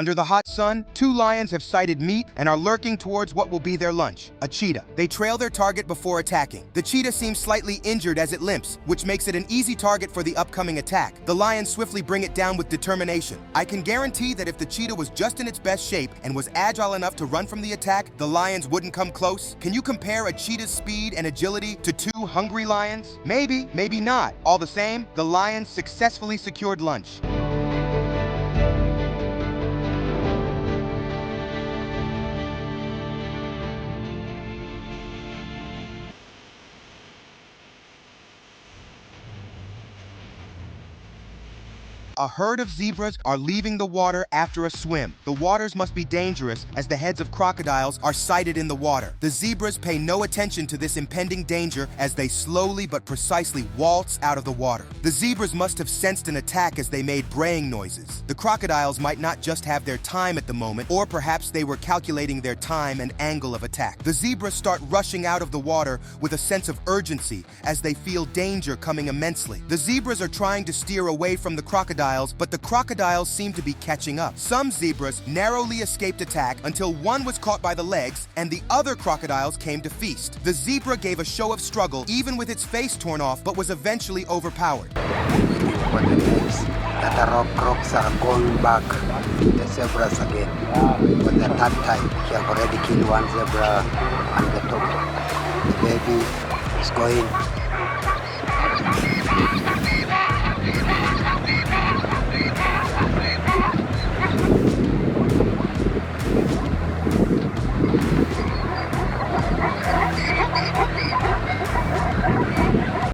Under the hot sun, two lions have sighted meat and are lurking towards what will be their lunch, a cheetah. They trail their target before attacking. The cheetah seems slightly injured as it limps, which makes it an easy target for the upcoming attack. The lions swiftly bring it down with determination. I can guarantee that if the cheetah was just in its best shape and was agile enough to run from the attack, the lions wouldn't come close. Can you compare a cheetah's speed and agility to two hungry lions? Maybe, maybe not. All the same, the lions successfully secured lunch. A herd of zebras are leaving the water after a swim. The waters must be dangerous as the heads of crocodiles are sighted in the water. The zebras pay no attention to this impending danger as they slowly but precisely waltz out of the water. The zebras must have sensed an attack as they made braying noises. The crocodiles might not just have their time at the moment, or perhaps they were calculating their time and angle of attack. The zebras start rushing out of the water with a sense of urgency as they feel danger coming immensely. The zebras are trying to steer away from the crocodiles, but the crocodiles seem to be catching up. Some zebras narrowly escaped attack until one was caught by the legs and the other crocodiles came to feast. The zebra gave a show of struggle, even with its face torn off, but was eventually overpowered. That rock crocs are going back to the zebras again. For the third time, he have already killed one zebra on the top. The baby is going.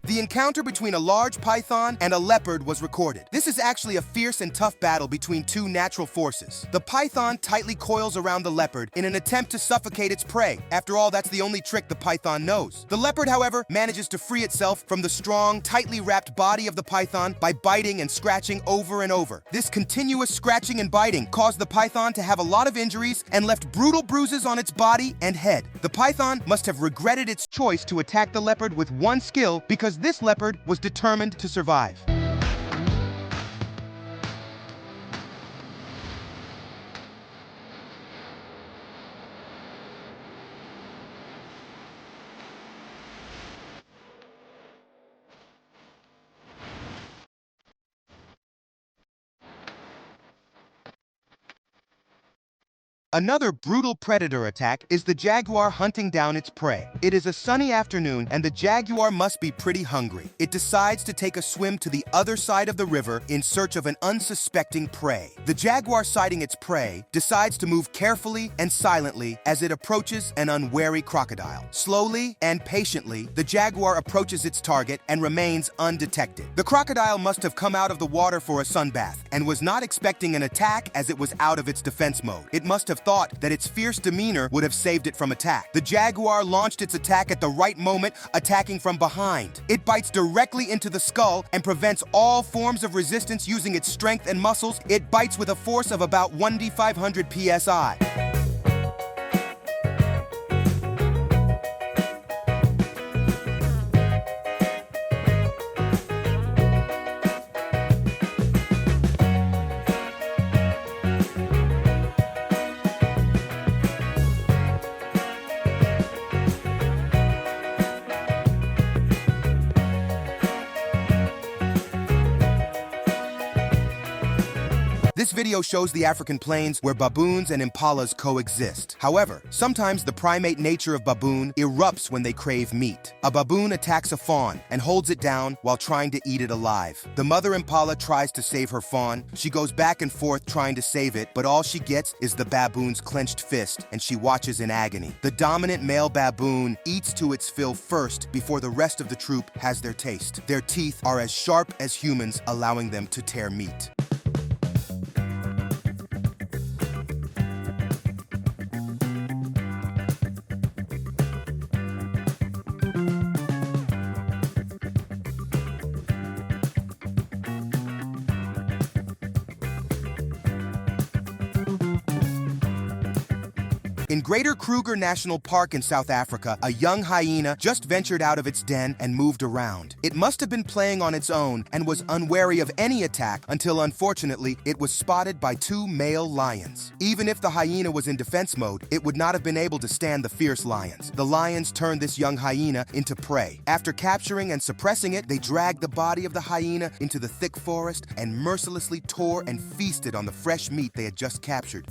The encounter between a large python and a leopard was recorded. This is actually a fierce and tough battle between two natural forces. The python tightly coils around the leopard in an attempt to suffocate its prey. After all, that's the only trick the python knows. The leopard, however, manages to free itself from the strong, tightly wrapped body of the python by biting and scratching over and over. This continuous scratching and biting caused the python to have a lot of injuries and left brutal bruises on its body and head. The python must have regretted its choice to attack the leopard with one skill because this leopard was determined to survive. Another brutal predator attack is the jaguar hunting down its prey. It is a sunny afternoon and the jaguar must be pretty hungry. It decides to take a swim to the other side of the river in search of an unsuspecting prey. The jaguar, sighting its prey, decides to move carefully and silently as it approaches an unwary crocodile. Slowly and patiently, the jaguar approaches its target and remains undetected. The crocodile must have come out of the water for a sunbath and was not expecting an attack as it was out of its defense mode. It must have thought that its fierce demeanor would have saved it from attack. The jaguar launched its attack at the right moment, attacking from behind. It bites directly into the skull and prevents all forms of resistance using its strength and muscles. It bites with a force of about 1d500 psi. This video shows the African plains where baboons and impalas coexist. However, sometimes the primate nature of baboon erupts when they crave meat. A baboon attacks a fawn and holds it down while trying to eat it alive. The mother impala tries to save her fawn. She goes back and forth trying to save it, but all she gets is the baboon's clenched fist, and she watches in agony. The dominant male baboon eats to its fill first before the rest of the troop has their taste. Their teeth are as sharp as humans, allowing them to tear meat. In Greater Kruger National Park in South Africa, a young hyena just ventured out of its den and moved around. It must have been playing on its own and was unwary of any attack until, unfortunately, it was spotted by two male lions. Even if the hyena was in defense mode, it would not have been able to stand the fierce lions. The lions turned this young hyena into prey. After capturing and suppressing it, they dragged the body of the hyena into the thick forest and mercilessly tore and feasted on the fresh meat they had just captured.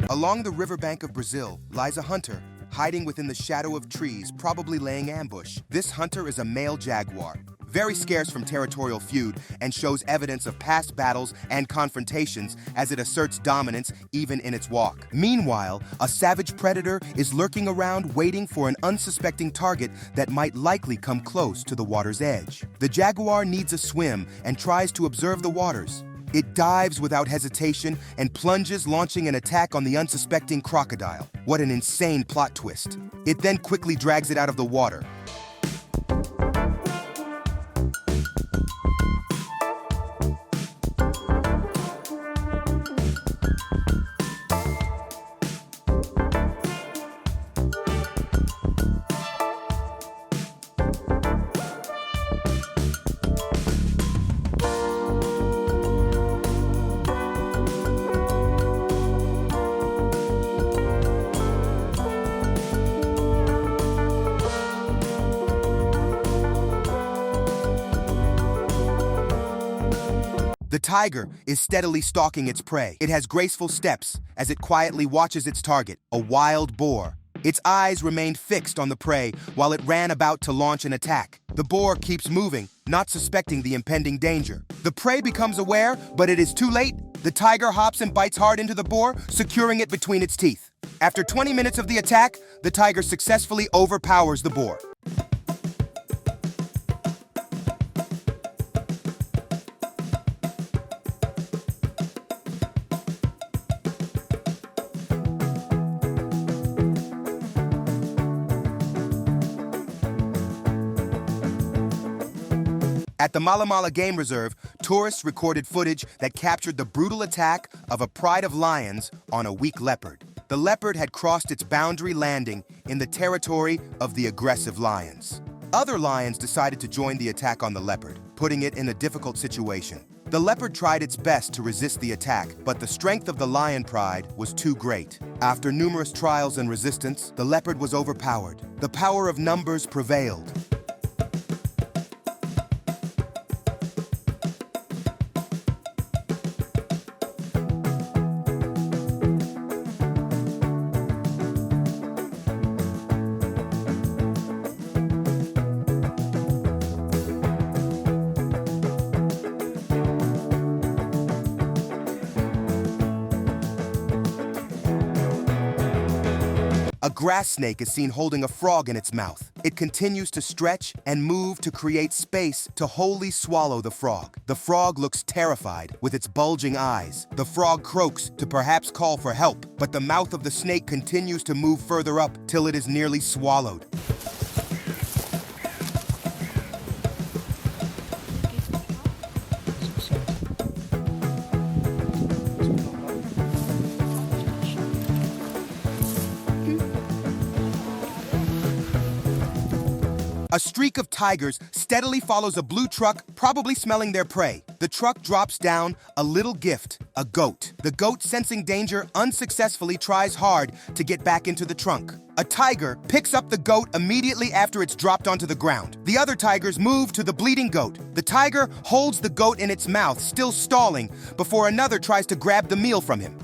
Along the riverbank of Brazil lies a hunter, hiding within the shadow of trees, probably laying ambush. This hunter is a male jaguar, very scarce from territorial feud, and shows evidence of past battles and confrontations as it asserts dominance even in its walk. Meanwhile, a savage predator is lurking around waiting for an unsuspecting target that might likely come close to the water's edge. The jaguar needs a swim and tries to observe the waters. It dives without hesitation and plunges, launching an attack on the unsuspecting crocodile. What an insane plot twist. It then quickly drags it out of the water. The tiger is steadily stalking its prey. It has graceful steps as it quietly watches its target, a wild boar. Its eyes remained fixed on the prey while it ran about to launch an attack. The boar keeps moving, not suspecting the impending danger. The prey becomes aware, but it is too late. The tiger hops and bites hard into the boar, securing it between its teeth. After 20 minutes of the attack, the tiger successfully overpowers the boar. At the Malamala Game Reserve, tourists recorded footage that captured the brutal attack of a pride of lions on a weak leopard. The leopard had crossed its boundary, landing in the territory of the aggressive lions. Other lions decided to join the attack on the leopard, putting it in a difficult situation. The leopard tried its best to resist the attack, but the strength of the lion pride was too great. After numerous trials and resistance, the leopard was overpowered. The power of numbers prevailed. A grass snake is seen holding a frog in its mouth. It continues to stretch and move to create space to wholly swallow the frog. The frog looks terrified with its bulging eyes. The frog croaks to perhaps call for help, but the mouth of the snake continues to move further up till it is nearly swallowed. A streak of tigers steadily follows a blue truck, probably smelling their prey. The truck drops down a little gift, a goat. The goat, sensing danger, unsuccessfully tries hard to get back into the trunk. A tiger picks up the goat immediately after it's dropped onto the ground. The other tigers move to the bleeding goat. The tiger holds the goat in its mouth, still stalling, before another tries to grab the meal from him.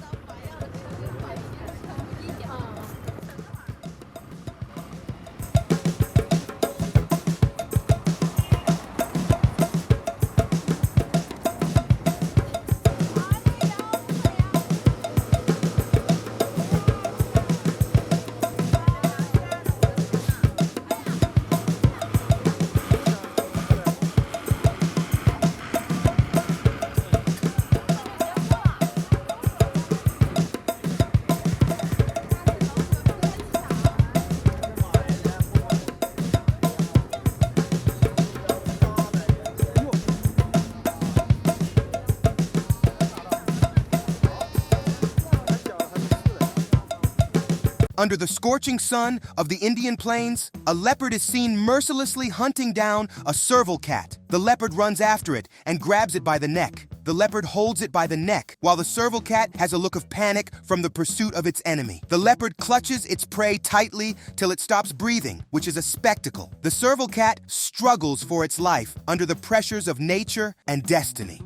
Under the scorching sun of the Indian plains, a leopard is seen mercilessly hunting down a serval cat. The leopard runs after it and grabs it by the neck. The leopard holds it by the neck, while the serval cat has a look of panic from the pursuit of its enemy. The leopard clutches its prey tightly till it stops breathing, which is a spectacle. The serval cat struggles for its life under the pressures of nature and destiny.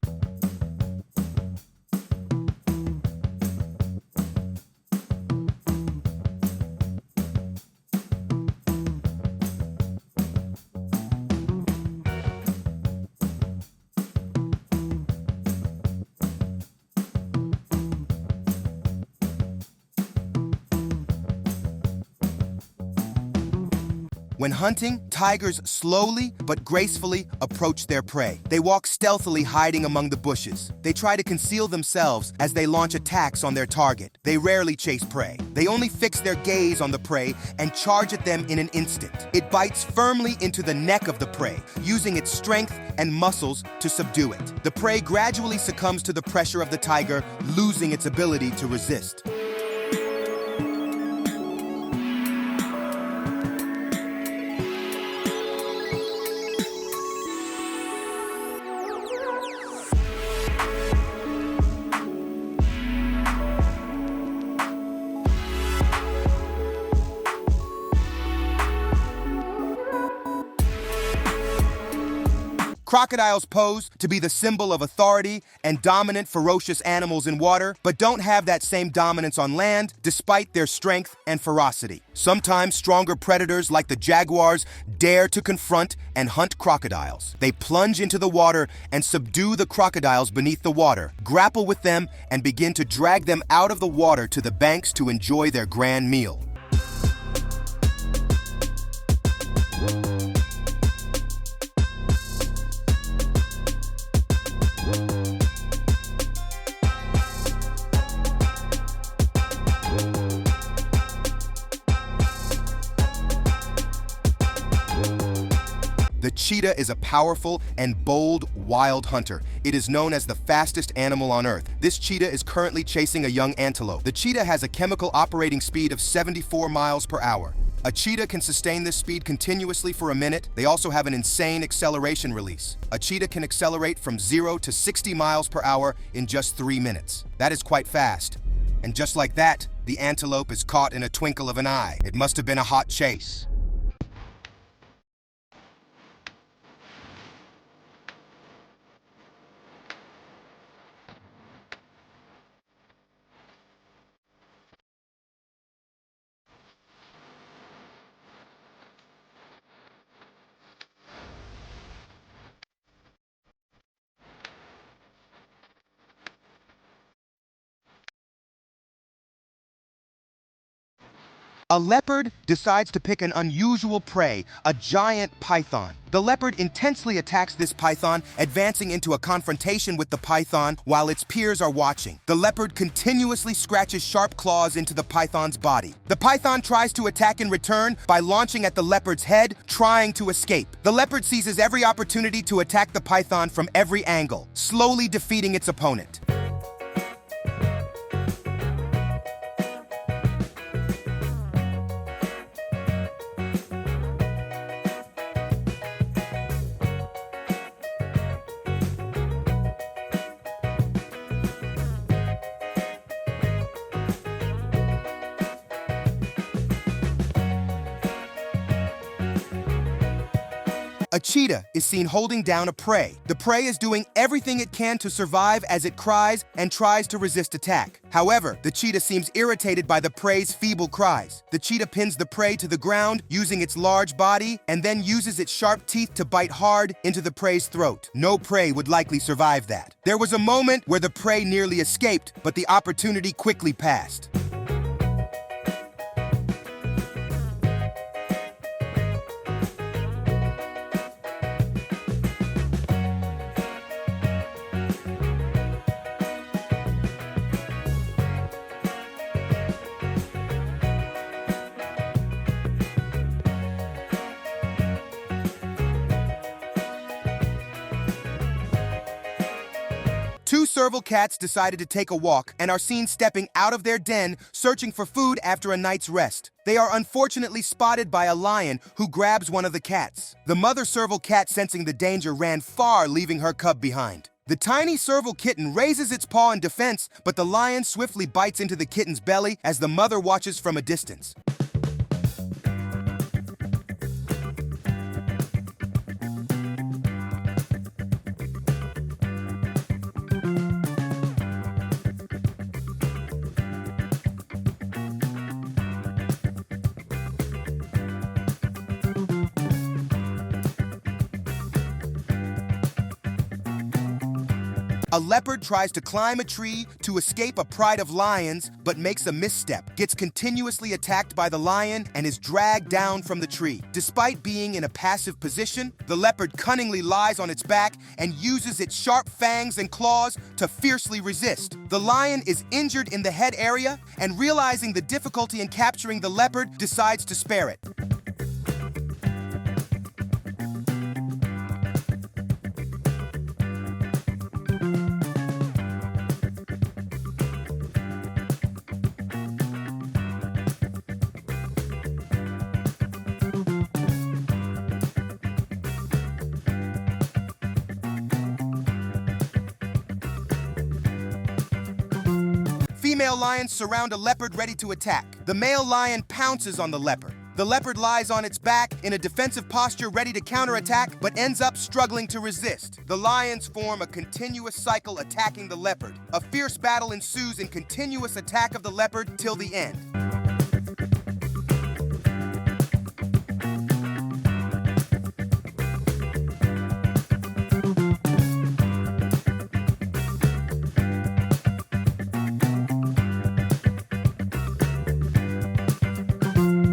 When hunting, tigers slowly but gracefully approach their prey. They walk stealthily, hiding among the bushes. They try to conceal themselves as they launch attacks on their target. They rarely chase prey. They only fix their gaze on the prey and charge at them in an instant. It bites firmly into the neck of the prey, using its strength and muscles to subdue it. The prey gradually succumbs to the pressure of the tiger, losing its ability to resist. Crocodiles pose to be the symbol of authority and dominant ferocious animals in water, but don't have that same dominance on land despite their strength and ferocity. Sometimes stronger predators like the jaguars dare to confront and hunt crocodiles. They plunge into the water and subdue the crocodiles beneath the water, grapple with them, and begin to drag them out of the water to the banks to enjoy their grand meal. The cheetah is a powerful and bold wild hunter. It is known as the fastest animal on Earth. This cheetah is currently chasing a young antelope. The cheetah has a chemical operating speed of 74 miles per hour. A cheetah can sustain this speed continuously for a minute. They also have an insane acceleration release. A cheetah can accelerate from 0 to 60 miles per hour in just 3 minutes. That is quite fast. And just like that, the antelope is caught in a twinkle of an eye. It must have been a hot chase. A leopard decides to pick an unusual prey, a giant python. The leopard intensely attacks this python, advancing into a confrontation with the python while its peers are watching. The leopard continuously scratches sharp claws into the python's body. The python tries to attack in return by launching at the leopard's head, trying to escape. The leopard seizes every opportunity to attack the python from every angle, slowly defeating its opponent. A cheetah is seen holding down a prey. The prey is doing everything it can to survive as it cries and tries to resist attack. However, the cheetah seems irritated by the prey's feeble cries. The cheetah pins the prey to the ground using its large body and then uses its sharp teeth to bite hard into the prey's throat. No prey would likely survive that. There was a moment where the prey nearly escaped, but the opportunity quickly passed. Two serval cats decided to take a walk and are seen stepping out of their den, searching for food after a night's rest. They are unfortunately spotted by a lion who grabs one of the cats. The mother serval cat, sensing the danger, ran far, leaving her cub behind. The tiny serval kitten raises its paw in defense, but the lion swiftly bites into the kitten's belly as the mother watches from a distance. A leopard tries to climb a tree to escape a pride of lions, but makes a misstep, gets continuously attacked by the lion, and is dragged down from the tree. Despite being in a passive position, the leopard cunningly lies on its back and uses its sharp fangs and claws to fiercely resist. The lion is injured in the head area, and realizing the difficulty in capturing the leopard, decides to spare it. Female lions surround a leopard ready to attack. The male lion pounces on the leopard. The leopard lies on its back in a defensive posture ready to counterattack, but ends up struggling to resist. The lions form a continuous cycle attacking the leopard. A fierce battle ensues in continuous attack of the leopard till the end.